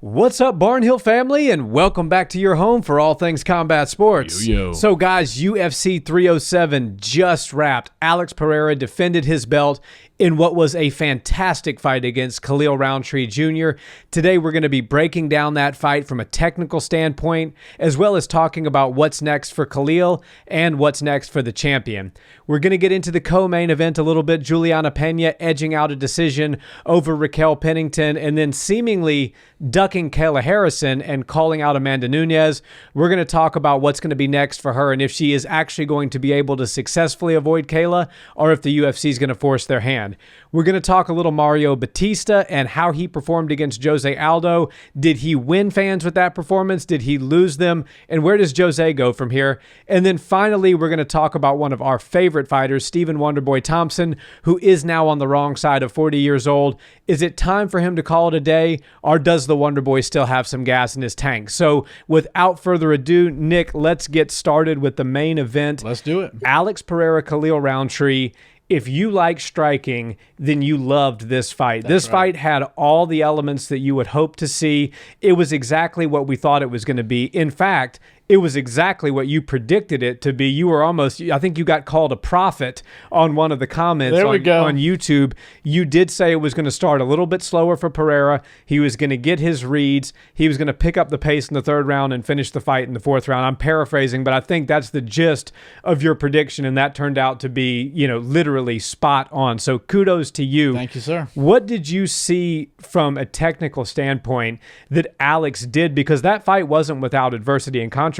What's up, Barnhill family, and welcome back to your home for all things combat sports. Yo. So, guys, UFC 307 just wrapped. Alex Pereira defended his belt in what was a fantastic fight against Khalil Rountree Jr. Today, we're going to be breaking down that fight from a technical standpoint, as well as talking about what's next for Khalil and what's next for the champion. We're going to get into the co-main event a little bit. Juliana Peña edging out a decision over Raquel Pennington, and then seemingly ducking Kayla Harrison and calling out Amanda Nunes. We're going to talk about what's going to be next for her and if she is actually going to be able to successfully avoid Kayla or if the UFC is going to force their hand. We're going to talk a little Mario Bautista and how he performed against Jose Aldo. Did he win fans with that performance? Did he lose them? And where does Jose go from here? And then finally, we're going to talk about one of our favorite fighters, Stephen Wonderboy Thompson, who is now on the wrong side of 40 years old. Is it time for him to call it a day, or does the Wonderboy still have some gas in his tank? So without further ado, Nick, let's get started with the main event. Let's do it. Alex Pereira, Khalil Rountree. If you like striking, then you loved this fight. This fight had all the elements that you would hope to see. It was exactly what we thought it was going to be. In fact, it was exactly what you predicted it to be. You were almost, I think you got called a prophet on one of the comments on YouTube. You did say it was going to start a little bit slower for Pereira. He was going to get his reads. He was going to pick up the pace in the third round and finish the fight in the fourth round. I'm paraphrasing, but I think that's the gist of your prediction, and that turned out to be, literally spot on. So kudos to you. Thank you, sir. What did you see from a technical standpoint that Alex did? Because that fight wasn't without adversity and controversy.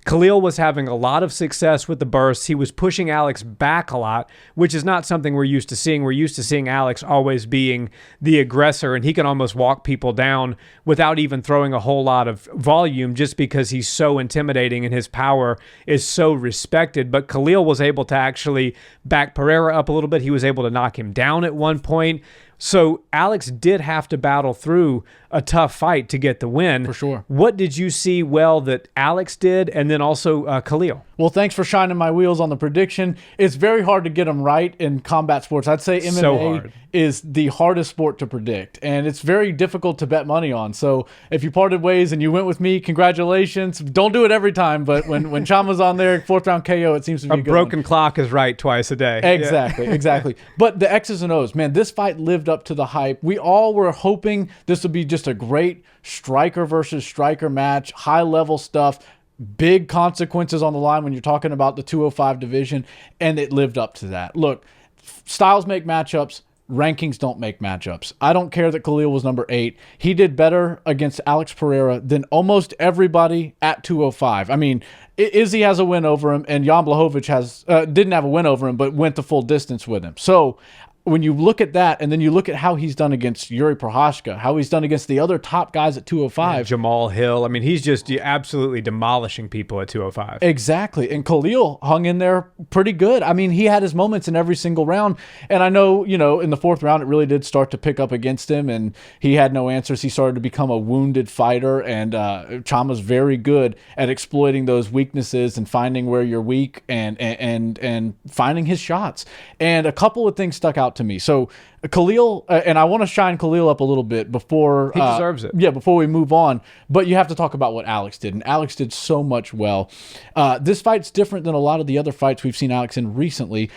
Khalil was having a lot of success with the bursts. He was pushing Alex back a lot, which is not something we're used to seeing. We're used to seeing Alex always being the aggressor, and he can almost walk people down without even throwing a whole lot of volume just because he's so intimidating and his power is so respected. But Khalil was able to actually back Pereira up a little bit. He was able to knock him down at one point. So Alex did have to battle through a tough fight to get the win. For sure. What did you see well that Alex did, and then also Khalil? Well, thanks for shining my wheels on the prediction. It's very hard to get them right in combat sports. I'd say MMA is the hardest sport to predict, and it's very difficult to bet money on. So if you parted ways and you went with me, congratulations. Don't do it every time, but when Chama's on there, fourth round KO, it seems to be a good broken one. Clock is right twice a day. Exactly, exactly. But the X's and O's, man, this fight lived up to the hype. We all were hoping this would be just a great striker versus striker match, high-level stuff, big consequences on the line when you're talking about the 205 division, and it lived up to that. Look, styles make matchups. Rankings don't make matchups. I don't care that Khalil was number 8. He did better against Alex Pereira than almost everybody at 205. I mean, Izzy has a win over him, and Jan Blachowicz didn't have a win over him, but went the full distance with him. So when you look at that, and then you look at how he's done against Yuri Prochazka, how he's done against the other top guys at 205. Jamal Hill. I mean, he's just absolutely demolishing people at 205. Exactly. And Khalil hung in there pretty good. I mean, he had his moments in every single round. And I know, in the fourth round, it really did start to pick up against him, and he had no answers. He started to become a wounded fighter, and Chama's very good at exploiting those weaknesses and finding where you're weak and finding his shots. And a couple of things stuck out to me. So Khalil, and I want to shine Khalil up a little bit before he deserves it. Yeah, before we move on. But you have to talk about what Alex did, and Alex did so much well. This fight's different than a lot of the other fights we've seen Alex in recently.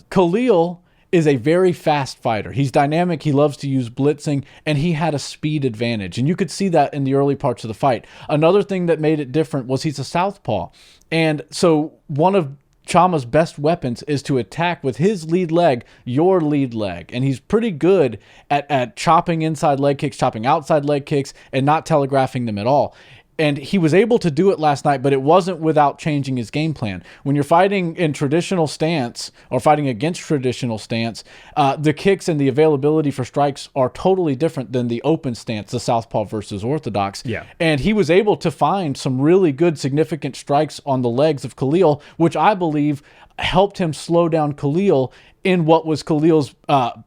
Khalil is a very fast fighter. He's dynamic. He loves to use blitzing, and he had a speed advantage. And you could see that in the early parts of the fight. Another thing that made it different was he's a southpaw. And so one of Chama's best weapons is to attack with his lead leg, your lead leg. And he's pretty good at chopping inside leg kicks, chopping outside leg kicks, and not telegraphing them at all. And he was able to do it last night, but it wasn't without changing his game plan. When you're fighting in traditional stance or fighting against traditional stance, the kicks and the availability for strikes are totally different than the open stance, the southpaw versus orthodox. Yeah. And he was able to find some really good, significant strikes on the legs of Khalil, which I believe helped him slow down Khalil in what was Khalil's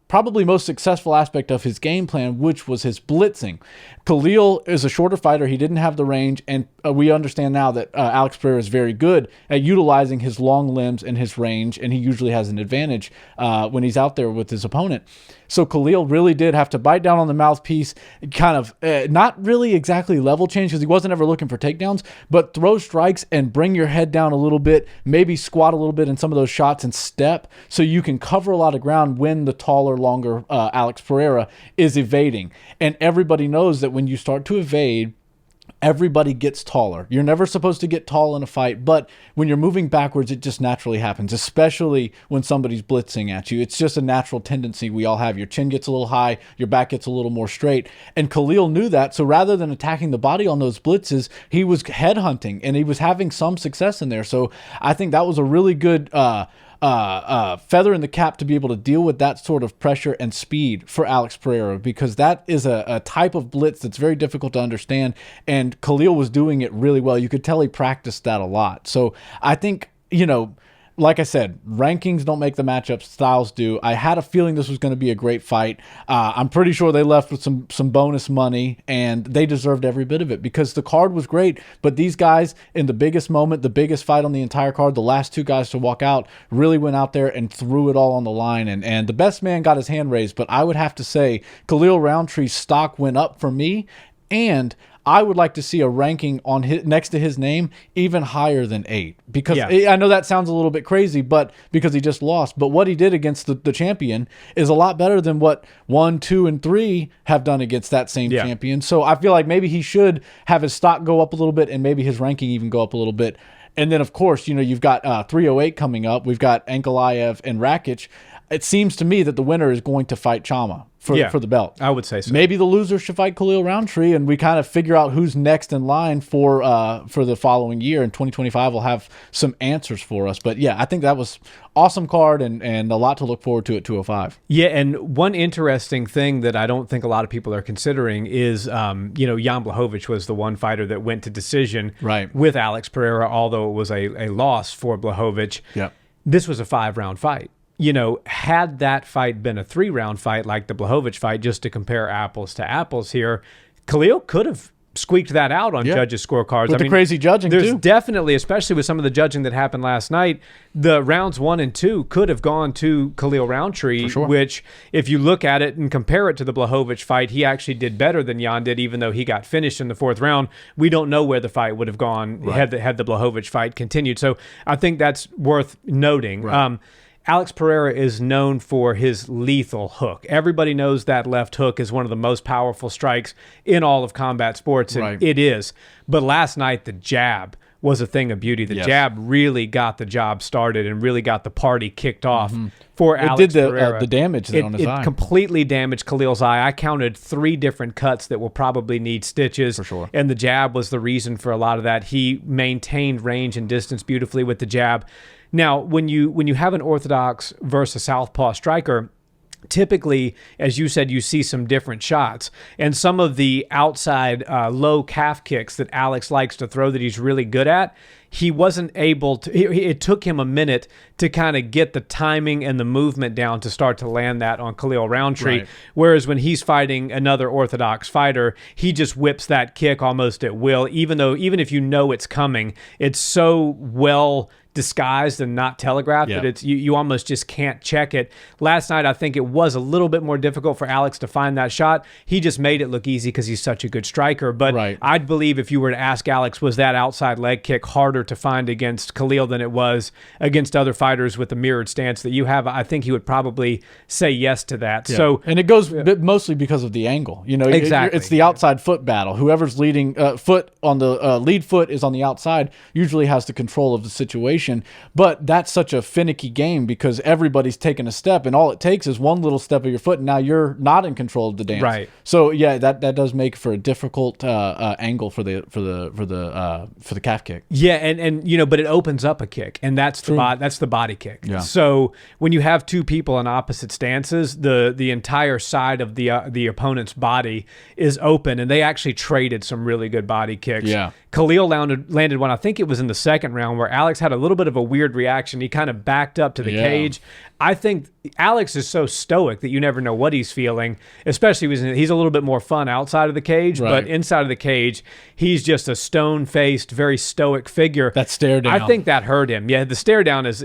probably most successful aspect of his game plan, which was his blitzing. Khalil is a shorter fighter. He didn't have the range, and we understand now that Alex Pereira is very good at utilizing his long limbs and his range, and he usually has an advantage when he's out there with his opponent. So Khalil really did have to bite down on the mouthpiece, kind of not really exactly level change because he wasn't ever looking for takedowns, but throw strikes and bring your head down a little bit, maybe squat a little bit in some of those shots and step so you can cover a lot of ground when the taller, longer Alex Pereira is evading. And everybody knows that when you start to evade, everybody gets taller. You're never supposed to get tall in a fight, but when you're moving backwards, it just naturally happens, especially when somebody's blitzing at you. It's just a natural tendency we all have. Your chin gets a little high, your back gets a little more straight. And Khalil knew that, so rather than attacking the body on those blitzes, he was headhunting, and he was having some success in there. So I think that was a really good feather in the cap to be able to deal with that sort of pressure and speed for Alex Pereira, because that is a type of blitz that's very difficult to understand, and Khalil was doing it really well. You could tell he practiced that a lot. So I think, like I said, rankings don't make the matchups, styles do. I had a feeling this was going to be a great fight. I'm pretty sure they left with some bonus money, and they deserved every bit of it because the card was great. But these guys, in the biggest moment, the biggest fight on the entire card, the last two guys to walk out, really went out there and threw it all on the line. And the best man got his hand raised. But I would have to say Khalil Rountree's stock went up for me, and I would like to see a ranking on next to his name even higher than 8, because I know that sounds a little bit crazy, but because he just lost. But what he did against the champion is a lot better than what 1, 2, and 3 have done against that same champion. So I feel like maybe he should have his stock go up a little bit, and maybe his ranking even go up a little bit. And then, of course, you've got 308 coming up. We've got Ankalaev and Rakic. It seems to me that the winner is going to fight Chama for the belt. I would say so. Maybe the loser should fight Khalil Rountree, and we kind of figure out who's next in line for the following year. In 2025, we'll have some answers for us. But, yeah, I think that was awesome card and a lot to look forward to at 205. Yeah, and one interesting thing that I don't think a lot of people are considering is, Jan Blachowicz was the one fighter that went to decision with Alex Pereira, although it was a loss for Blachowicz. Yep. This was a 5-round fight. Had that fight been a 3-round fight like the Blachowicz fight, just to compare apples to apples here, Khalil could have squeaked that out on judges' scorecards. With the crazy judging, there's too. Definitely, especially with some of the judging that happened last night, the rounds 1 and 2 could have gone to Khalil Rountree, which, if you look at it and compare it to the Blachowicz fight, he actually did better than Jan did, even though he got finished in the 4th round. We don't know where the fight would have gone had the Blachowicz fight continued. So I think that's worth noting. Right. Alex Pereira is known for his lethal hook. Everybody knows that left hook is one of the most powerful strikes in all of combat sports, and it is. But last night, the jab was a thing of beauty. The jab really got the job started and really got the party kicked off for Alex Pereira. It did the damage on his eye. It completely damaged Khalil's eye. I counted 3 different cuts that will probably need stitches. For sure. And the jab was the reason for a lot of that. He maintained range and distance beautifully with the jab. Now, when you have an orthodox versus southpaw striker, typically, as you said, you see some different shots. And some of the outside low calf kicks that Alex likes to throw that he's really good at, he wasn't able to. It took him a minute to kind of get the timing and the movement down to start to land that on Khalil Rountree. Right. Whereas when he's fighting another orthodox fighter, he just whips that kick almost at will, even if you know it's coming, it's so well disguised and not telegraphed that it's you almost just can't check it. Last night, I think it was a little bit more difficult for Alex to find that shot. He just made it look easy because he's such a good striker. But I'd believe if you were to ask Alex, was that outside leg kick harder to find against Khalil than it was against other fighters with the mirrored stance that you have, I think he would probably say yes to that. Yeah. So, and it goes mostly because of the angle. Exactly. It's the outside foot battle. Whoever's leading foot on the lead foot is on the outside, usually has the control of the situation. But that's such a finicky game because everybody's taking a step, and all it takes is one little step of your foot, and now you're not in control of the dance. Right. So yeah, that does make for a difficult angle for the calf kick. Yeah, and but it opens up a kick, and that's the body kick. Yeah. So when you have two people in opposite stances, the entire side of the opponent's body is open, and they actually traded some really good body kicks. Yeah. Khalil landed one, I think it was in the 2nd round, where Alex had a little bit of a weird reaction. He kind of backed up to the cage. I think Alex is so stoic that you never know what he's feeling, especially he's a little bit more fun outside of the cage, but inside of the cage, he's just a stone-faced, very stoic figure. figure. That stare down. I think that hurt him. Yeah, the stare down is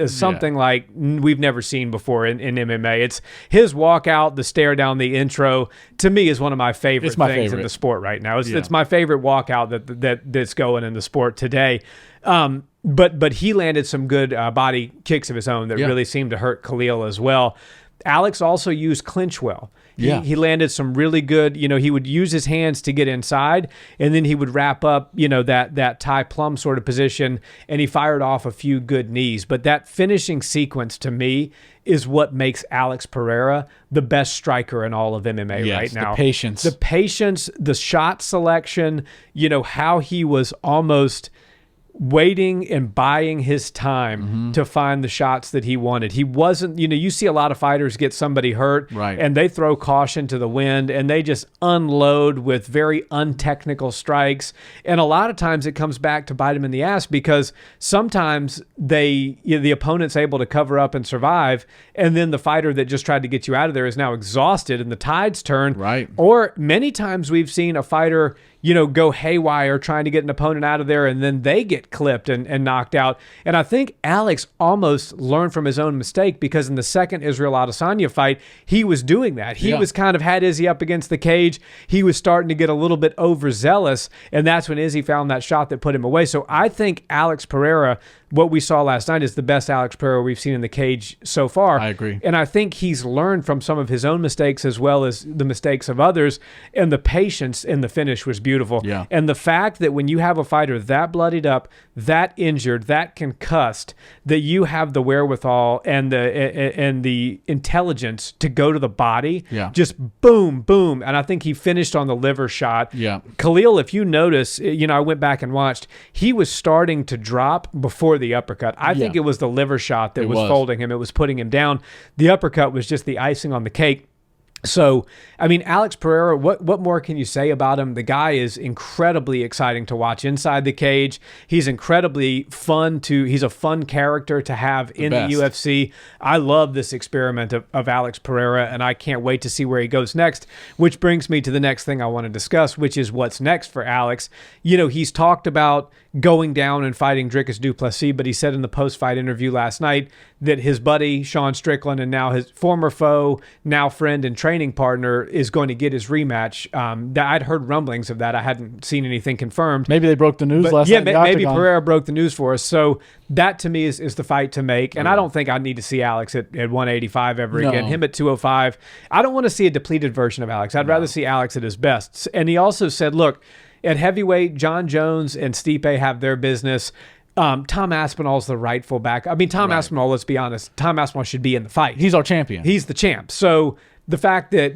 something like we've never seen before in MMA. It's his walkout, the stare down, the intro. To me, is one of my favorite things in the sport right now. It's my favorite walkout that's going in the sport today. But he landed some good body kicks of his own that really seemed to hurt Khalil as well. Alex also used clinch well. He landed some really good, he would use his hands to get inside, and then he would wrap up, that Thai plum sort of position, and he fired off a few good knees. But that finishing sequence, to me, is what makes Alex Pereira the best striker in all of MMA right now. The patience, the shot selection, how he was almost waiting and buying his time to find the shots that he wanted. He wasn't, you see a lot of fighters get somebody hurt and they throw caution to the wind and they just unload with very untechnical strikes. And a lot of times it comes back to bite them in the ass because sometimes the opponent's able to cover up and survive, and then the fighter that just tried to get you out of there is now exhausted and the tides turn. Right. Or many times we've seen a fighter go haywire trying to get an opponent out of there, and then they get clipped and knocked out. And I think Alex almost learned from his own mistake, because in the second Israel Adesanya fight, he was doing that. He was kind of had Izzy up against the cage. He was starting to get a little bit overzealous, and that's when Izzy found that shot that put him away. So I think Alex Pereira, what we saw last night, is the best Alex Pereira we've seen in the cage so far. I agree. And I think he's learned from some of his own mistakes as well as the mistakes of others, and the patience in the finish was beautiful. Yeah. And the fact that when you have a fighter that bloodied up, that injured, that concussed, that you have the wherewithal and the intelligence to go to the body, just boom, boom. And I think he finished on the liver shot. Yeah. Khalil, if you notice, I went back and watched, he was starting to drop before the uppercut. I think it was the liver shot that was folding him. It was putting him down. The uppercut was just the icing on the cake. So, I mean, Alex Pereira, what more can you say about him? The guy is incredibly exciting to watch inside the cage. He's incredibly fun he's a fun character to have in the UFC. I love this experiment of Alex Pereira, and I can't wait to see where he goes next, which brings me to the next thing I want to discuss, which is what's next for Alex. He's talked about going down and fighting Dricus du Plessis, but he said in the post-fight interview last night that his buddy, Sean Strickland, and now his former foe, now friend and training partner, is going to get his rematch. I'd heard rumblings of that. I hadn't seen anything confirmed. Maybe they broke the news last night. Yeah, maybe Pereira broke the news for us. So that, to me, is the fight to make. And I don't think I need to see Alex at 185 ever again. Him at 205. I don't want to see a depleted version of Alex. I'd rather see Alex at his best. And he also said, look, at heavyweight, John Jones and Stipe have their business. Tom Aspinall's the rightful back. I mean, Tom Aspinall, let's be honest, Tom Aspinall should be in the fight. He's our champion. He's the champ. So the fact that,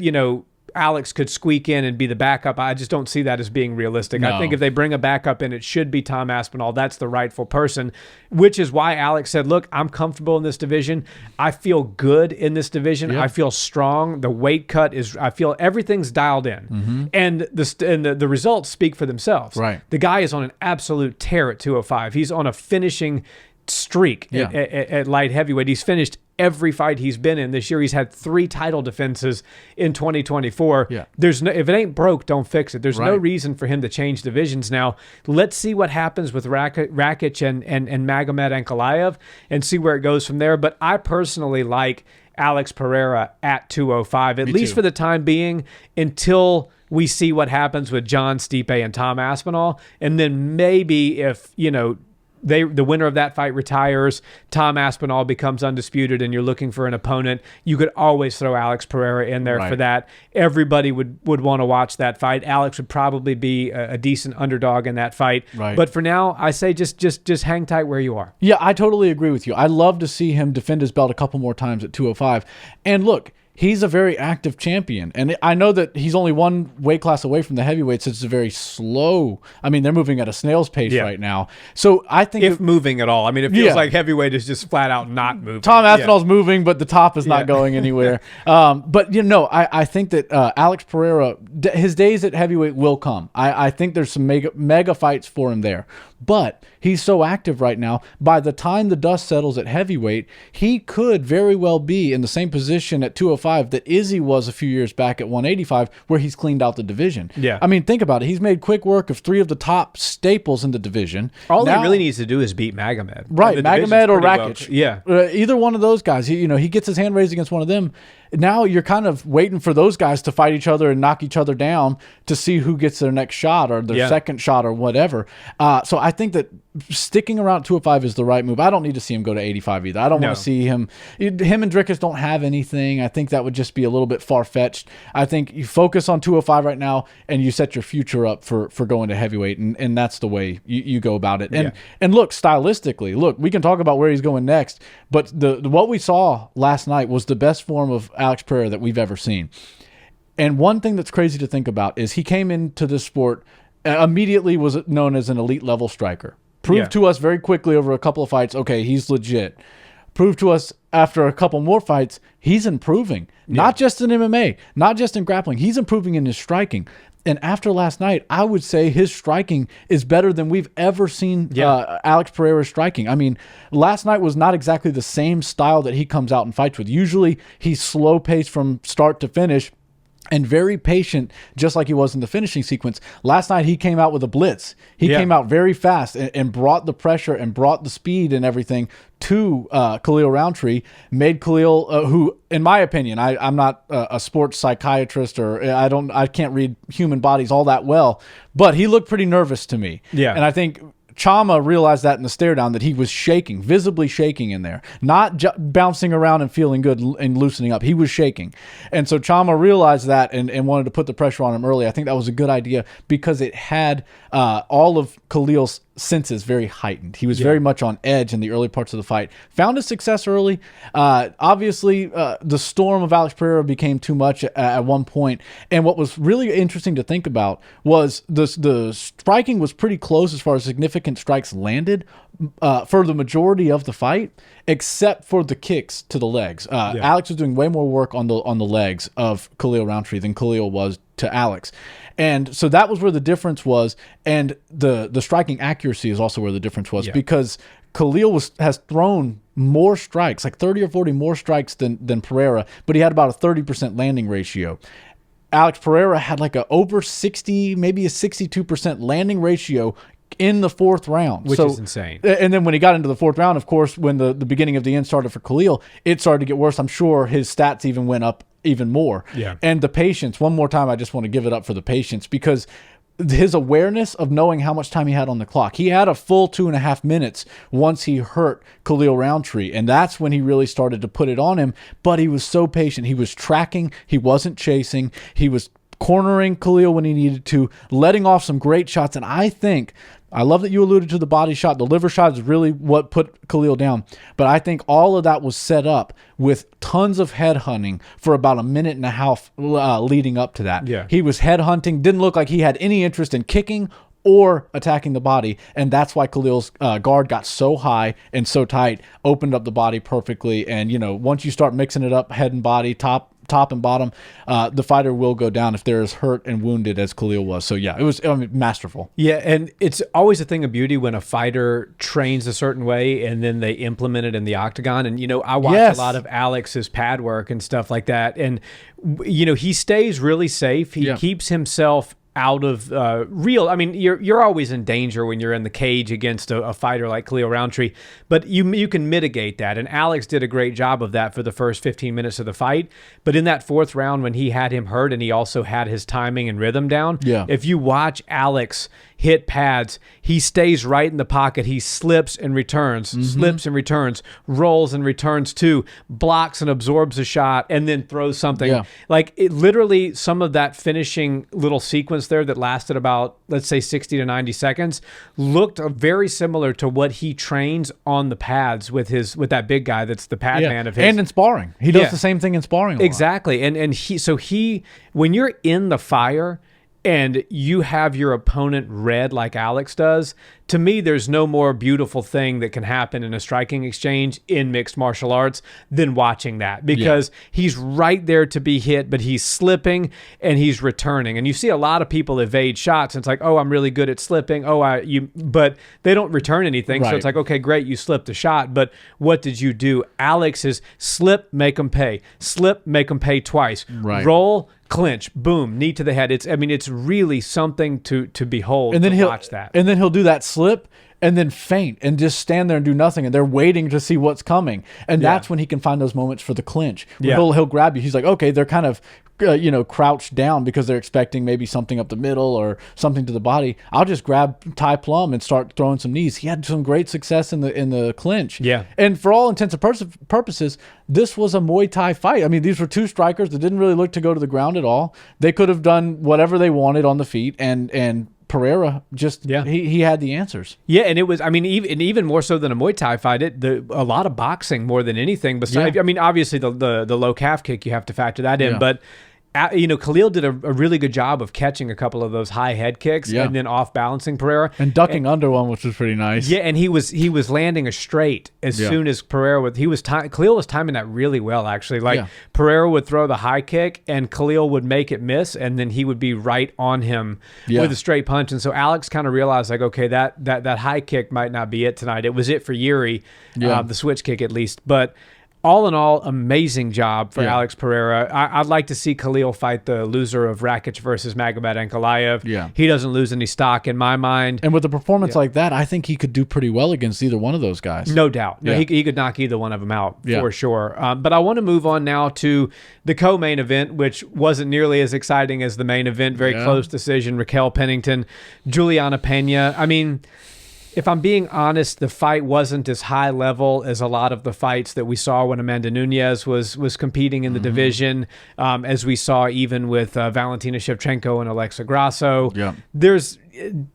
Alex could squeak in and be the backup, I just don't see that as being realistic. No. I think if they bring a backup in, it should be Tom Aspinall. That's the rightful person, which is why Alex said, look, I'm comfortable in this division. I feel good in this division. I feel strong. The weight cut I feel everything's dialed in. And the results speak for themselves. Right. The guy is on an absolute tear at 205. He's on a finishing streak at light heavyweight. He's finished every fight he's been in this year. He's had 3 title defenses in 2024. If it ain't broke, don't fix it. There's no reason for him to change divisions now. Let's see what happens with Rakic and Magomed Ankalaev and see where it goes from there. But I personally like Alex Pereira at 205, at least for the time being, until we see what happens with John, Stipe, and Tom Aspinall. And then maybe if, the winner of that fight retires, Tom Aspinall becomes undisputed, and you're looking for an opponent, you could always throw Alex Pereira in there for that. Everybody would want to watch that fight. Alex would probably be a decent underdog in that fight. But for now, I say just hang tight where you are. Yeah, I totally agree with you. I'd love to see him defend his belt a couple more times at 205. And look, he's a very active champion. And I know that he's only one weight class away from the heavyweight, so it's a very slow. I mean, they're moving at a snail's pace right now. So I think... If moving at all. I mean, it feels like heavyweight is just flat out not moving. Tom Aspinall's moving, but the top is not going anywhere. But, I think that Alex Pereira, his days at heavyweight will come. I think there's some mega fights for him there. But he's so active right now, by the time the dust settles at heavyweight, he could very well be in the same position at 205 205 that Izzy was a few years back at 185, where he's cleaned out the division. Yeah. I mean, think about it. He's made quick work of 3 of the top staples in the division. All he really needs to do is beat Magomed. Right, Magomed or Rakic. Yeah. Either one of those guys. He gets his hand raised against one of them. Now you're kind of waiting for those guys to fight each other and knock each other down to see who gets their next shot or their second shot or whatever. So I think that sticking around 205 is the right move. I don't need to see him go to 85 either. I don't want to see him. Him and Drickus don't have anything. I think that would just be a little bit far-fetched. I think you focus on 205 right now and you set your future up for going to heavyweight, and that's the way you go about it. And look, stylistically, we can talk about where he's going next, but what we saw last night was the best form of Alex Pereira that we've ever seen. And one thing that's crazy to think about is he came into this sport, immediately was known as an elite level striker. Proved to us very quickly over a couple of fights, okay, he's legit. Proved to us after a couple more fights, he's improving. Not just in MMA, not just in grappling. He's improving in his striking. And after last night, I would say his striking is better than we've ever seen Alex Pereira striking. I mean, last night was not exactly the same style that he comes out and fights with. Usually he's slow-paced from start to finish and very patient, just like he was in the finishing sequence. Last night, he came out with a blitz. He came out very fast and brought the pressure and brought the speed and everything to Khalil Rountree, made Khalil, who, in my opinion, I'm not a sports psychiatrist, or I can't read human bodies all that well, but he looked pretty nervous to me. Yeah. And I think Chama realized that in the stare down, that he was shaking, visibly shaking in there, not bouncing around and feeling good and loosening up. He was shaking. And so Chama realized that and wanted to put the pressure on him early. I think that was a good idea because it had all of Khalil's senses very heightened. He was very much on edge in the early parts of the fight. Found his success early. Obviously, the storm of Alex Pereira became too much at one point. And what was really interesting to think about was the striking was pretty close as far as significant strikes landed for the majority of the fight, except for the kicks to the legs. Alex was doing way more work on the legs of Khalil Rountree than Khalil was to Alex. And so that was where the difference was. And the striking accuracy is also where the difference was, because Khalil has thrown more strikes, like 30 or 40 more strikes than Pereira, but he had about a 30% landing ratio. Alex Pereira had like a over 60, maybe a 62% landing ratio in the fourth round. Which is insane. And then when he got into the fourth round, of course, when the beginning of the end started for Khalil, it started to get worse. I'm sure his stats even went up even more. Yeah. And the patience, one more time, I just want to give it up for the patience, because his awareness of knowing how much time he had on the clock. He had a full 2.5 minutes once he hurt Khalil Rountree, and that's when he really started to put it on him. But he was so patient. He was tracking. He wasn't chasing. He was cornering Khalil when he needed to, letting off some great shots. And I love that you alluded to the body shot. The liver shot is really what put Khalil down. But I think all of that was set up with tons of headhunting for about a minute and a half leading up to that. Yeah. He was headhunting. Didn't look like he had any interest in kicking or attacking the body. And that's why Khalil's guard got so high and so tight, opened up the body perfectly. And, once you start mixing it up, head and body, top and bottom, the fighter will go down if they're as hurt and wounded as Khalil was. So yeah, it was masterful. Yeah, and it's always a thing of beauty when a fighter trains a certain way and then they implement it in the octagon. And I watch a lot of Alex's pad work and stuff like that, and he stays really safe. He keeps himself out of real. I mean, you're always in danger when you're in the cage against a fighter like Khalil Rountree, but you can mitigate that. And Alex did a great job of that for the first 15 minutes of the fight. But in that fourth round, when he had him hurt and he also had his timing and rhythm down, if you watch Alex hit pads, he stays right in the pocket. He slips and returns, slips and returns, rolls and returns too, blocks and absorbs a shot, and then throws something. Yeah. Like it literally, some of that finishing little sequence there that lasted about, let's say, 60 to 90 seconds, looked very similar to what he trains on the pads with that big guy that's the pad man of his. And in sparring. He does the same thing in sparring. Exactly. And he when you're in the fire, and you have your opponent read like Alex does, to me, there's no more beautiful thing that can happen in a striking exchange in mixed martial arts than watching that, because he's right there to be hit, but he's slipping and he's returning. And you see a lot of people evade shots, and it's like, oh, I'm really good at slipping. But they don't return anything. So it's like, okay, great, you slipped a shot, but what did you do? Alex is slip, make them pay. Slip, make them pay twice. Roll, clinch, boom, knee to the head. It's really something to behold. And then he'll watch that. And then he'll do that slip and then faint and just stand there and do nothing, and they're waiting to see what's coming. And that's when he can find those moments for the clinch. He'll grab you. He's like, okay, they're kind of crouched down because they're expecting maybe something up the middle or something to the body. I'll just grab Ty Plum and start throwing some knees. He had some great success in the clinch. Yeah. And for all intents and purposes, this was a Muay Thai fight. I mean, these were two strikers that didn't really look to go to the ground at all. They could have done whatever they wanted on the feet, and Pereira just he had the answers. Yeah, and it was, even more so than a Muay Thai fight, a lot of boxing more than anything. Besides, obviously the low calf kick, you have to factor that in, but Khalil did a really good job of catching a couple of those high head kicks and then off balancing Pereira and ducking under one, which was pretty nice. Yeah, and he was landing a straight as soon as Pereira Khalil was timing that really well, actually. Pereira would throw the high kick and Khalil would make it miss, and then he would be right on him with a straight punch. And so Alex kind of realized, like, okay, that high kick might not be it tonight. It was it for Yuri, the switch kick at least, but. All in all, amazing job for Alex Pereira. I'd like to see Khalil fight the loser of Rakic versus Magomed Ankalaev. Yeah. He doesn't lose any stock in my mind. And with a performance like that, I think he could do pretty well against either one of those guys. No doubt. No, he could knock either one of them out for sure. But I want to move on now to the co-main event, which wasn't nearly as exciting as the main event. Very close decision. Raquel Pennington, Juliana Peña. If I'm being honest, the fight wasn't as high level as a lot of the fights that we saw when Amanda Nunes was competing in the division, as we saw even with Valentina Shevchenko and Alexa Grasso. Yeah. There's,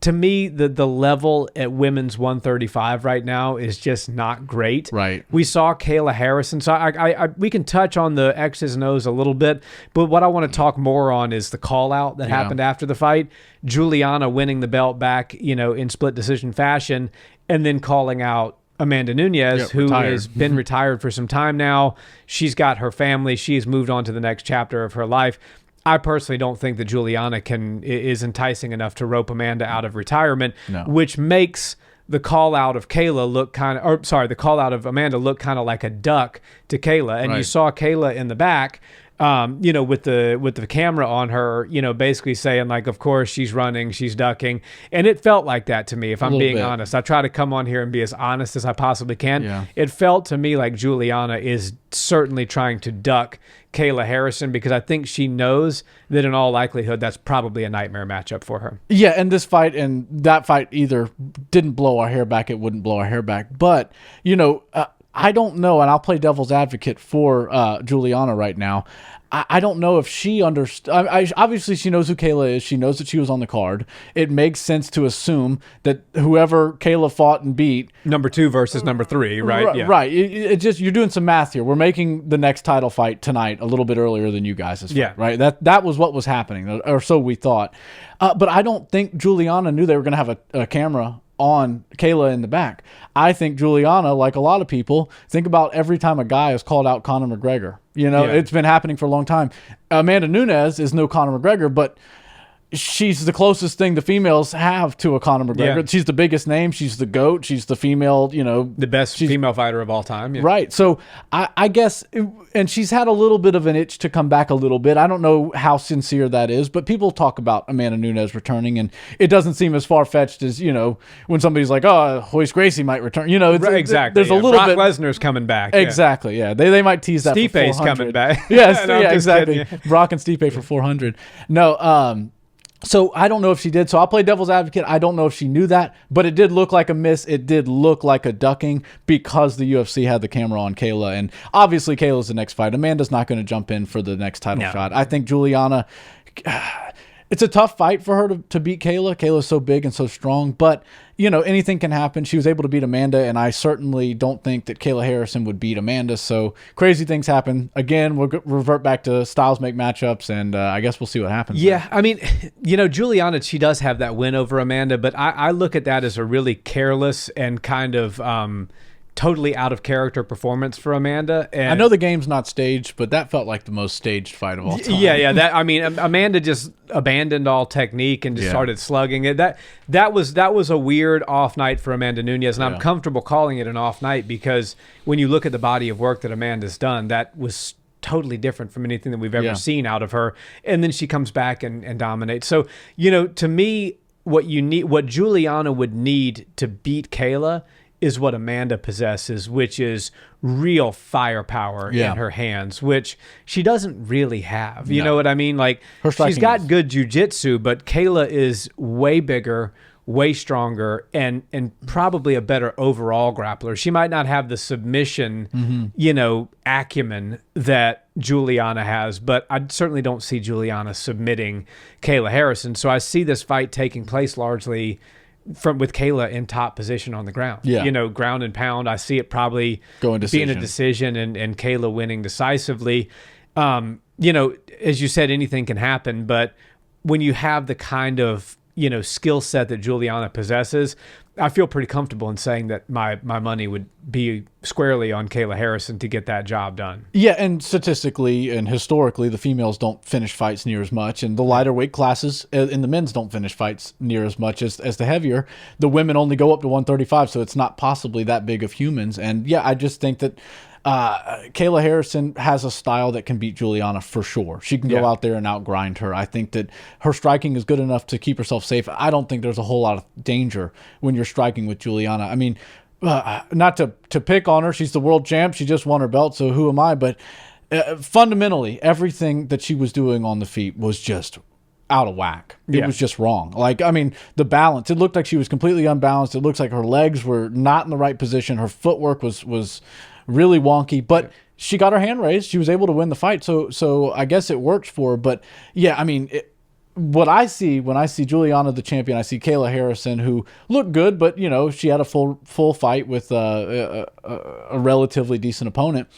to me, the level at women's 135 right now is just not great. Right. We saw Kayla Harrison. So we can touch on the X's and O's a little bit, but what I want to talk more on is the call out that happened after the fight. Juliana winning the belt back, in split decision fashion, and then calling out Amanda Nunes, who has been retired for some time now. She's got her family. She's moved on to the next chapter of her life. I personally don't think that Juliana is enticing enough to rope Amanda out of retirement, which makes the call out of Kayla the call out of Amanda look kind of like a duck to Kayla. And you saw Kayla in the back, with the camera on her, basically saying, like, of course she's running, she's ducking. And it felt like that to me, if I'm being honest. I try to come on here and be as honest as I possibly can. Yeah. It felt to me like Juliana is certainly trying to duck Kayla Harrison, because I think she knows that in all likelihood that's probably a nightmare matchup for her. Yeah, and this fight and that fight either didn't blow our hair back, it wouldn't blow our hair back. But, I don't know, and I'll play devil's advocate for Juliana right now. I don't know if she understands. Obviously, she knows who Kayla is. She knows that she was on the card. It makes sense to assume that whoever Kayla fought and beat, number 2 versus number 3, right? Right. It just, you're doing some math here. We're making the next title fight tonight a little bit earlier than you guys' fight, right? That was what was happening, or so we thought. But I don't think Juliana knew they were going to have a camera on Kayla in the back. I think Juliana, like a lot of people, think about every time a guy has called out Conor McGregor. It's been happening for a long time. Amanda Nunes is no Conor McGregor, but she's the closest thing the females have to a Conor McGregor. Yeah. She's the biggest name. She's the GOAT. She's the female, the best female fighter of all time. Yeah. Right. So I guess, and she's had a little bit of an itch to come back a little bit. I don't know how sincere that is, but people talk about Amanda Nunes returning, and it doesn't seem as far-fetched as, when somebody's like, oh, Royce Gracie might return. Exactly. There's a little Brock bit. Lesnar's coming back. Exactly. Yeah. They might tease that. Stipe's coming back. Yes. Yeah, exactly. Brock and Stipe for 400. No. So I don't know if she did. So I'll play devil's advocate. I don't know if she knew that, but it did look like a miss. It did look like a ducking because the UFC had the camera on Kayla. And obviously Kayla's the next fight. Amanda's not going to jump in for the next title shot. I think Juliana, It's a tough fight for her to beat Kayla. Kayla's so big and so strong, but anything can happen. She was able to beat Amanda, and I certainly don't think that Kayla Harrison would beat Amanda. So crazy things happen. Again, we'll revert back to styles make matchups, and I guess we'll see what happens. Yeah, I mean, Juliana, she does have that win over Amanda, but I look at that as a really careless and kind of totally out of character performance for Amanda. And I know the game's not staged, but that felt like the most staged fight of all time. Yeah. Amanda just abandoned all technique and just started slugging it. That was a weird off night for Amanda Nunes, and I'm comfortable calling it an off night because when you look at the body of work that Amanda's done, that was totally different from anything that we've ever seen out of her. And then she comes back and dominates. So, to me, what Juliana would need to beat Kayla is what Amanda possesses, which is real firepower in her hands, which she doesn't really have. You know what I mean? Like, she's got good jiu-jitsu, but Kayla is way bigger, way stronger, and probably a better overall grappler. She might not have the submission, acumen that Juliana has, but I certainly don't see Juliana submitting Kayla Harrison. So I see this fight taking place largely with Kayla in top position on the ground. Ground and pound. I see it probably being a decision and Kayla winning decisively. As you said, anything can happen, but when you have the kind of skill set that Juliana possesses, I feel pretty comfortable in saying that my money would be squarely on Kayla Harrison to get that job done. Yeah, and statistically and historically, the females don't finish fights near as much, and the lighter weight classes in the men's don't finish fights near as much as the heavier. The women only go up to 135, so it's not possibly that big of humans. And yeah, I just think that Kayla Harrison has a style that can beat Juliana for sure. She can go out there and outgrind her. I think that her striking is good enough to keep herself safe. I don't think there's a whole lot of danger when you're striking with Juliana. I mean, not to pick on her. She's the world champ. She just won her belt, so who am I? But fundamentally, everything that she was doing on the feet was just out of whack. It was just wrong. Like, I mean, the balance, it looked like she was completely unbalanced. It looks like her legs were not in the right position. Her footwork was really wonky, but she got her hand raised. She was able to win the fight. So I guess it worked for her. But yeah, I mean, what I see when I see Juliana the champion, I see Kayla Harrison, who looked good, but she had a full fight with a relatively decent opponent.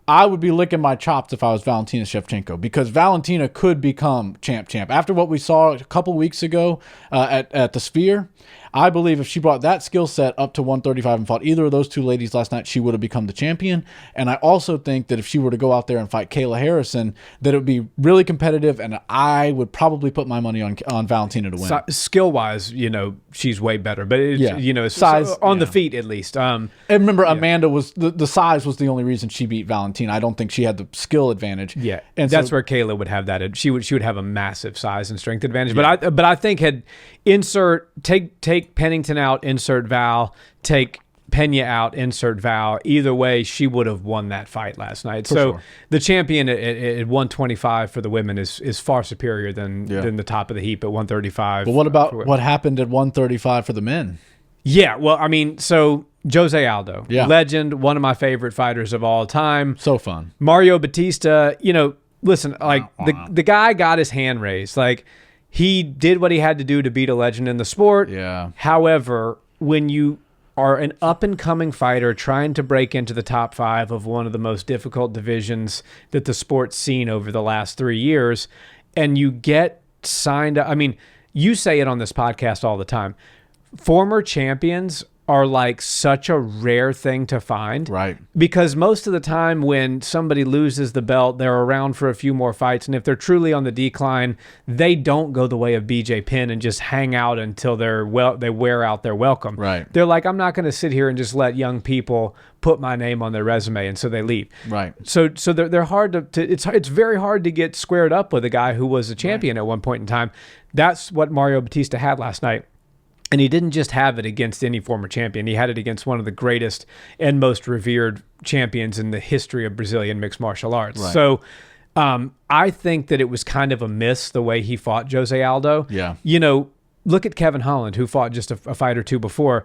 I would be licking my chops if I was Valentina Shevchenko, because Valentina could become champ. After what we saw a couple weeks ago at the Sphere, I believe if she brought that skill set up to 135 and fought either of those two ladies last night, she would have become the champion. And I also think that if she were to go out there and fight Kayla Harrison, that it would be really competitive, and I would probably put my money on Valentina to win. Skill-wise, she's way better, but size on the feet at least. And remember, Amanda was the size was the only reason she beat Valentina. I don't think she had the skill advantage. Yeah, and that's where Kayla would have that. She would have a massive size and strength advantage. But I think take Pennington out, insert Val, take Peña out, insert Val. Either way, she would have won that fight last night. The champion at 125 for the women is far superior than the top of the heap at 135. But what about what happened at 135 for the men? Yeah, well, I mean, so Jose Aldo, legend, one of my favorite fighters of all time. So fun. Mario Bautista, listen, like the guy got his hand raised. Like, he did what he had to do to beat a legend in the sport. Yeah. However, when you are an up-and-coming fighter trying to break into the top 5 of one of the most difficult divisions that the sport's seen over the last 3 years, and you get signed up, I mean, you say it on this podcast all the time, former champions are like such a rare thing to find. Right. Because most of the time when somebody loses the belt, they're around for a few more fights. And if they're truly on the decline, they don't go the way of BJ Penn and just hang out until they wear out their welcome. Right. They're like, I'm not going to sit here and just let young people put my name on their resume. And so they leave. Right. So they're hard to it's very hard to get squared up with a guy who was a champion at one point in time. That's what Mario Bautista had last night. And he didn't just have it against any former champion. He had it against one of the greatest and most revered champions in the history of Brazilian mixed martial arts. Right. So I think that it was kind of a miss the way he fought Jose Aldo. Yeah. Look at Kevin Holland, who fought just a fight or two before.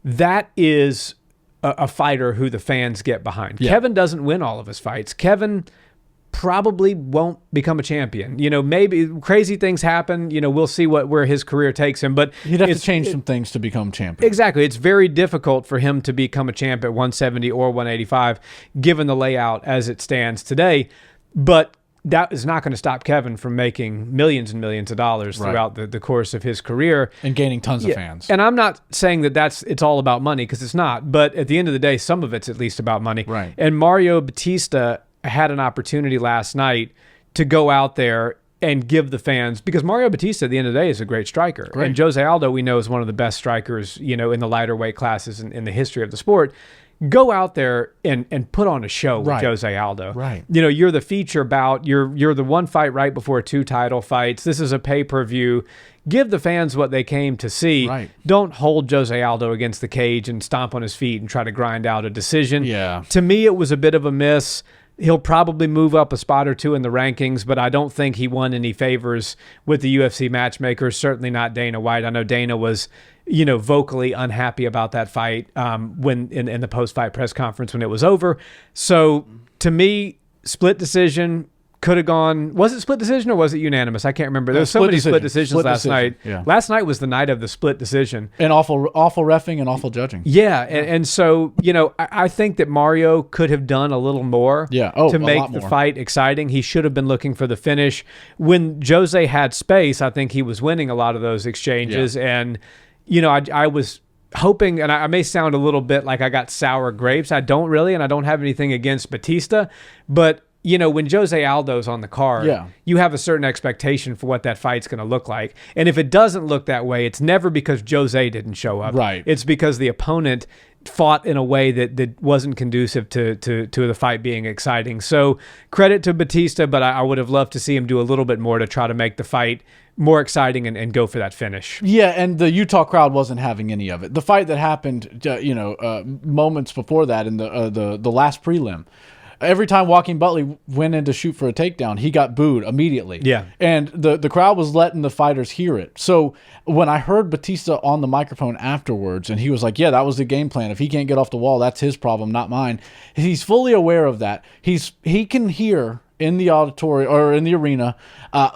That is a fighter who the fans get behind. Yeah. Kevin doesn't win all of his fights. Kevin probably won't become a champion. You know, maybe crazy things happen. You know, we'll see where his career takes him. But he'd have to change some things to become champion. Exactly. It's very difficult for him to become a champ at 170 or 185, given the layout as it stands today. But that is not going to stop Kevin from making millions and millions of dollars throughout the course of his career. And gaining tons of fans. And I'm not saying that it's all about money, because it's not. But at the end of the day, some of it's at least about money. Right. And Mario Bautista had an opportunity last night to go out there and give the fans, because Mario Bautista at the end of the day is a great striker. Right. And Jose Aldo, we know, is one of the best strikers, you know, in the lighter weight classes in the history of the sport. Go out there and put on a show with Jose Aldo. Right. You know, you're the feature bout. You're the one fight right before 2 title fights. This is a pay-per-view. Give the fans what they came to see. Right. Don't hold Jose Aldo against the cage and stomp on his feet and try to grind out a decision. Yeah. To me, it was a bit of a miss. He'll probably move up a spot or 2 in the rankings, but I don't think he won any favors with the UFC matchmakers, certainly not Dana White. I know Dana was, you know, vocally unhappy about that fight when in the post-fight press conference when it was over. So to me, split decision. Could have gone. Was it split decision or was it unanimous? I can't remember. There was so many split decisions last night. Yeah. Last night was the night of the split decision. And awful reffing and awful judging. Yeah, and so, you know, I think that Mario could have done a little more to make the fight exciting. He should have been looking for the finish. When Jose had space, I think he was winning a lot of those exchanges. Yeah. And, you know, I was hoping, and I may sound a little bit like I got sour grapes. I don't really, and I don't have anything against Batista, but you know, when Jose Aldo's on the card, you have a certain expectation for what that fight's going to look like. And if it doesn't look that way, it's never because Jose didn't show up. Right. It's because the opponent fought in a way that wasn't conducive to the fight being exciting. So credit to Batista, but I would have loved to see him do a little bit more to try to make the fight more exciting and go for that finish. Yeah, and the Utah crowd wasn't having any of it. The fight that happened, moments before that in the last prelim, every time Joaquin Buckley went in to shoot for a takedown, he got booed immediately. Yeah. And the crowd was letting the fighters hear it. So when I heard Batista on the microphone afterwards, and he was like, yeah, that was the game plan. If he can't get off the wall, that's his problem, not mine. He's fully aware of that. He can hear in the auditorium or in the arena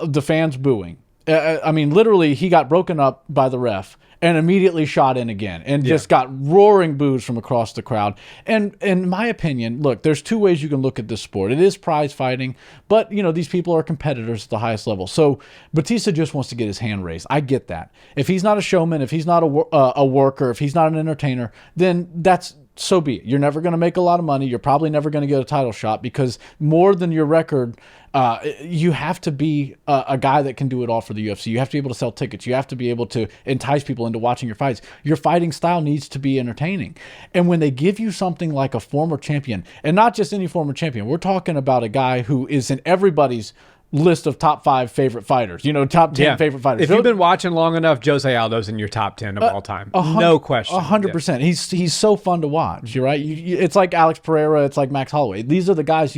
the fans booing. I mean, literally, he got broken up by the ref and immediately shot in again and just got roaring boos from across the crowd. And in my opinion, look, there's 2 ways you can look at this sport. It is prize fighting, but, you know, these people are competitors at the highest level. So Batista just wants to get his hand raised. I get that. If he's not a showman, if he's not a worker, if he's not an entertainer, then that's so be it. You're never going to make a lot of money. You're probably never going to get a title shot, because more than your record, you have to be a guy that can do it all for the UFC. You have to be able to sell tickets. You have to be able to entice people into watching your fights. Your fighting style needs to be entertaining. And when they give you something like a former champion, and not just any former champion, we're talking about a guy who is in everybody's list of top 5 favorite fighters, you know, top 10 favorite fighters. If you've been watching long enough, Jose Aldo's in your top 10 of all time. No question. 100%. He's so fun to watch. You're right. It's like Alex Pereira. It's like Max Holloway. These are the guys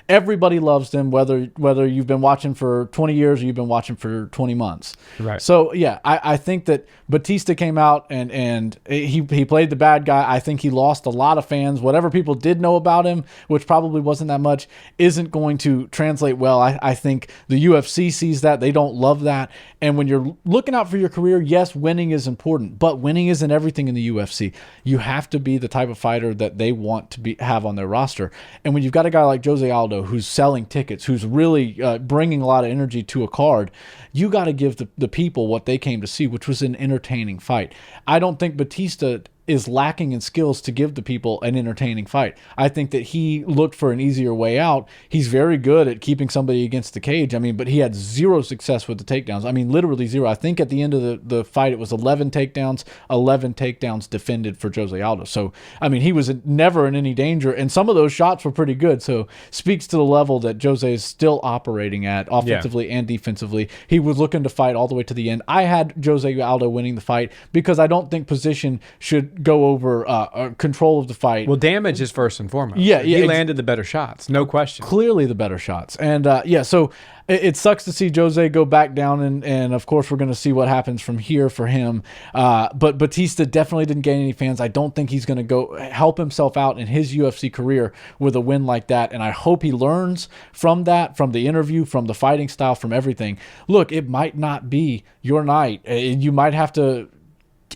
everybody loves them, whether you've been watching for 20 years or you've been watching for 20 months. Right. So, yeah, I think that Batista came out and he played the bad guy. I think he lost a lot of fans. Whatever people did know about him, which probably wasn't that much, isn't going to translate well. I think the UFC sees that. They don't love that. And when you're looking out for your career, yes, winning is important, but winning isn't everything in the UFC. You have to be the type of fighter that they want to have on their roster. And when you've got a guy like Jose Aldo who's selling tickets, who's really bringing a lot of energy to a card, you got to give the people what they came to see, which was an entertaining fight. I don't think Batista is lacking in skills to give the people an entertaining fight. I think that he looked for an easier way out. He's very good at keeping somebody against the cage. I mean, but he had 0 success with the takedowns. I mean, literally 0. I think at the end of the fight, it was 11 takedowns defended for Jose Aldo. So, I mean, he was never in any danger, and some of those shots were pretty good. So, speaks to the level that Jose is still operating at offensively and defensively. He was looking to fight all the way to the end. I had Jose Aldo winning the fight because I don't think position should go over control of the fight. Well, damage is first and foremost. Yeah, he landed the better shots, no question. Clearly the better shots. And so it sucks to see Jose go back down, and of course we're going to see what happens from here for him. But Batista definitely didn't gain any fans. I don't think he's going to go help himself out in his UFC career with a win like that, and I hope he learns from that, from the interview, from the fighting style, from everything. Look, it might not be your night. You might have to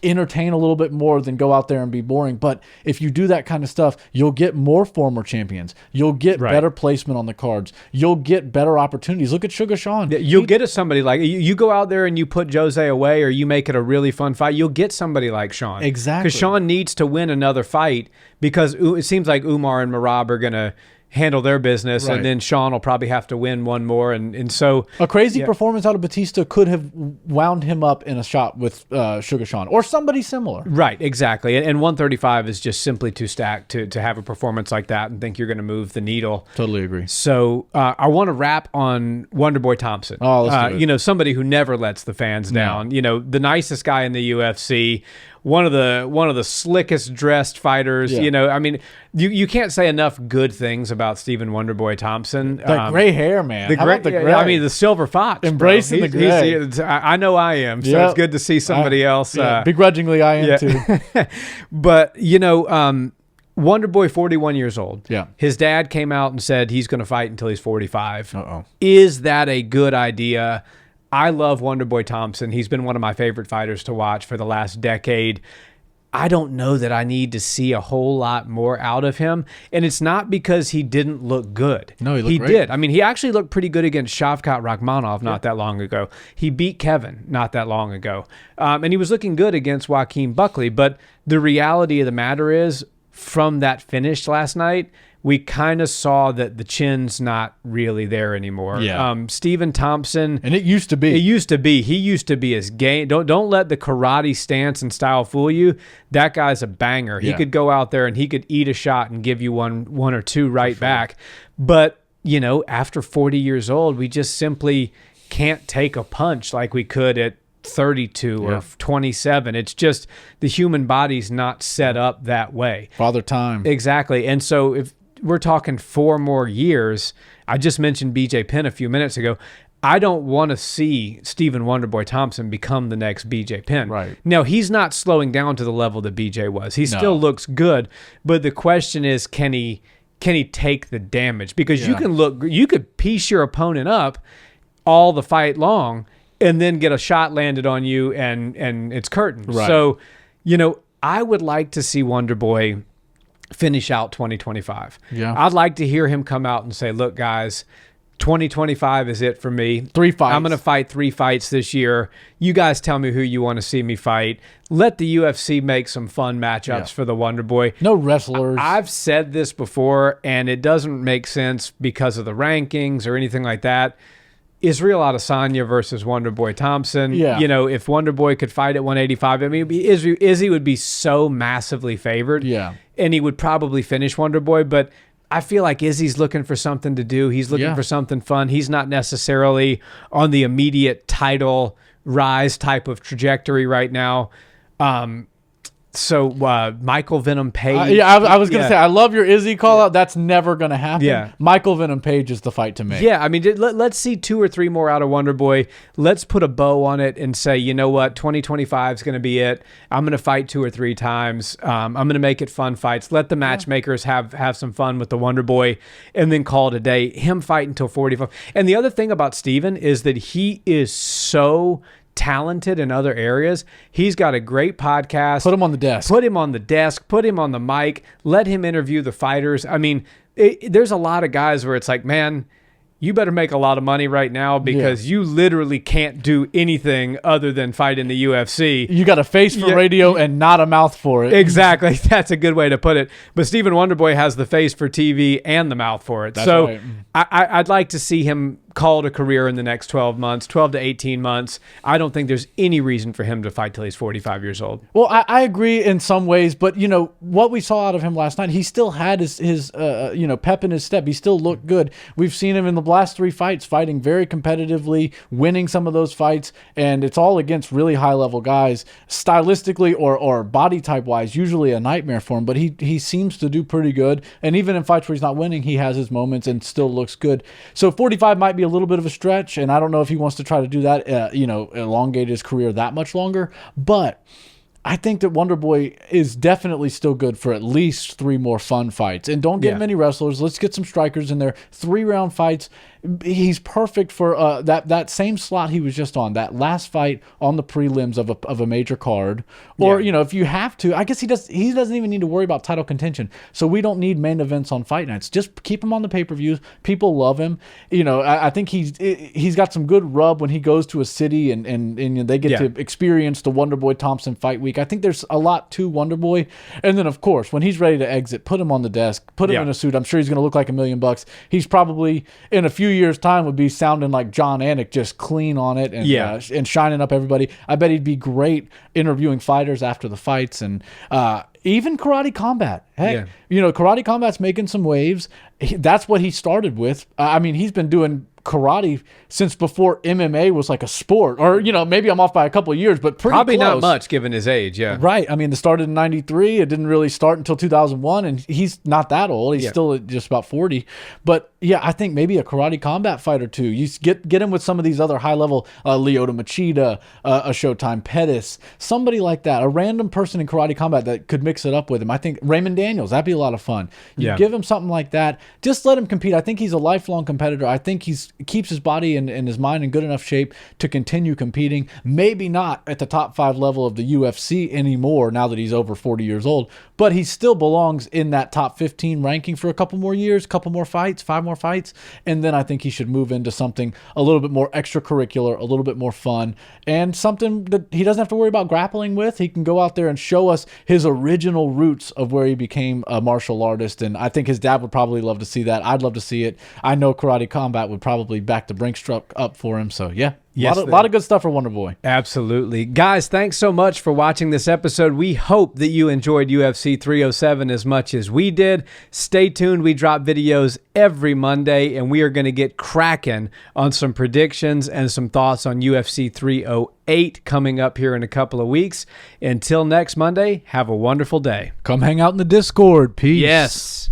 entertain a little bit more than go out there and be boring. But if you do that kind of stuff, you'll get more former champions. You'll get better placement on the cards. You'll get better opportunities. Look at Sugar Sean. You'll get somebody like you go out there and you put Jose away, or you make it a really fun fight. You'll get somebody like Sean. Exactly. Because Sean needs to win another fight, because it seems like Umar and Merab are going to handle their business, and then Sean will probably have to win one more, and so a crazy performance out of Batista could have wound him up in a shot with Sugar Sean or somebody similar. Right, exactly. And 135 is just simply too stacked to have a performance like that and think you're going to move the needle. Totally agree. So I want to wrap on Wonderboy Thompson. Oh, let's do it. You know, somebody who never lets the fans down. You know, the nicest guy in the UFC. One of the slickest dressed fighters. You know, I mean, you can't say enough good things about Stephen Wonderboy Thompson. The gray hair, man. How about the gray? I mean, the silver fox. Embracing the gray. I know I am. So it's good to see somebody else. Begrudgingly, I am too. But, you know, Wonderboy, 41 years old. Yeah. His dad came out and said he's going to fight until he's 45. Uh-oh. Is that a good idea? I love Wonderboy Thompson. He's been one of my favorite fighters to watch for the last decade. I don't know that I need to see a whole lot more out of him. And it's not because he didn't look good. No, he looked great. Did. I mean, he actually looked pretty good against Shavkat Rakhmonov not that long ago. He beat Kevin not that long ago. And he was looking good against Joaquin Buckley. But the reality of the matter is, from that finish last night, we kind of saw that the chin's not really there anymore. Stephen Thompson, and it used to be. He used to be his game. Don't let the karate stance and style fool you. That guy's a banger. He could go out there and he could eat a shot and give you one or two right back. But you know, after 40 years old, we just simply can't take a punch like we could at 32 or 27. It's just the human body's not set up that way. Father time. Exactly. And so if we're talking 4 more years, I just mentioned BJ Penn a few minutes ago. I don't want to see Stephen Wonderboy Thompson become the next BJ Penn. Right. Now, he's not slowing down to the level that BJ was. He still looks good, but the question is, can he take the damage? Because you could piece your opponent up all the fight long and then get a shot landed on you and it's curtains. Right. So, you know, I would like to see Wonderboy finish out 2025. I'd like to hear him come out and say, look, guys, 2025 is it for me. 3 fights. I'm going to fight 3 fights this year. You guys tell me who you want to see me fight. Let the UFC make some fun matchups for the Wonderboy. No wrestlers. I've said this before, and it doesn't make sense because of the rankings or anything like that. Israel Adesanya versus Wonderboy Thompson. You know, if Wonderboy could fight at 185, I mean, Izzy would be so massively favored. And he would probably finish Wonderboy, but I feel like Izzy's looking for something to do. He's looking for something fun. He's not necessarily on the immediate title rise type of trajectory right now. So Michael Venom Page. I was going to say, I love your Izzy call out. That's never going to happen. Michael Venom Page is the fight to make. I mean, let's see 2 or 3 more out of Wonderboy. Let's put a bow on it and say, you know what, 2025 is going to be it. I'm going to fight 2 or 3 times. I'm going to make it fun fights. Let the matchmakers have some fun with the Wonderboy and then call it a day. Him fight until 45. And the other thing about Steven is that he is so talented in other areas. He's got a great podcast. Put him on the desk. Put him on the desk. Put him on the mic. Let him interview the fighters. I mean, there's a lot of guys where it's like, man, you better make a lot of money right now because you literally can't do anything other than fight in the UFC. You got a face for radio and not a mouth for it. Exactly. That's a good way to put it. But Stephen Wonderboy has the face for TV and the mouth for it. That's so right. I'd like to see him call it a career in the next 12 months, 12 to 18 months. I don't think there's any reason for him to fight till he's 45 years old. Well, I agree in some ways, but what we saw out of him last night, he still had his pep in his step. He still looked good. We've seen him in the last 3 fights fighting very competitively, winning some of those fights, and it's all against really high level guys. Stylistically or body type wise, usually a nightmare for him, but he seems to do pretty good. And even in fights where he's not winning, he has his moments and still looks good. So 45 might be a little bit of a stretch, and I don't know if he wants to try to do that, elongate his career that much longer. But I think that Wonderboy is definitely still good for at least 3 more fun fights. And don't get many wrestlers. Let's get some strikers in there. 3-round fights. He's perfect for that same slot he was just on, that last fight on the prelims of a major card. Or, if you have to, I guess he doesn't even need to worry about title contention. So we don't need main events on fight nights. Just keep him on the pay-per-views. People love him. I think he's got some good rub when he goes to a city and they get to experience the Wonderboy Thompson fight week. I think there's a lot to Wonderboy. And then, of course, when he's ready to exit, put him on the desk, put him in a suit. I'm sure he's going to look like $1 million. He's probably, in a few years' time, would be sounding like John Anik, just clean on it and shining up everybody. I bet he'd be great interviewing fighters after the fights, and even Karate Combat. Heck, Karate Combat's making some waves. That's what he started with. He's been doing karate since before MMA was like a sport, or maybe I'm off by a couple of years, but probably close. Not much given his age. Right. It started in 93. It didn't really start until 2001, and he's not that old. He's still just about 40. But I think maybe a Karate Combat fight or two. You get him with some of these other high level Lyoto Machida, a Showtime Pettis, somebody like that, a random person in Karate Combat that could mix it up with him. I think Raymond Daniels, that'd be a lot of fun. You give him something like that. Just let him compete. I think he's a lifelong competitor. I think he keeps his body and his mind in good enough shape to continue competing. Maybe not at the top 5 level of the UFC anymore now that he's over 40 years old, but he still belongs in that top 15 ranking for a couple more years, couple more fights, 5 more fights, and then I think he should move into something a little bit more extracurricular, a little bit more fun, and something that he doesn't have to worry about grappling with. He can go out there and show us his original roots of where he became a martial artist, and I think his dad would probably love to see that. I'd love to see it. I know Karate Combat would probably back the Brinks truck up for him, so yeah. Yes, a lot of good stuff for Wonderboy. Absolutely. Guys, thanks so much for watching this episode. We hope that you enjoyed UFC 307 as much as we did. Stay tuned. We drop videos every Monday, and we are going to get cracking on some predictions and some thoughts on UFC 308 coming up here in a couple of weeks. Until next Monday, have a wonderful day. Come hang out in the Discord. Peace. Yes.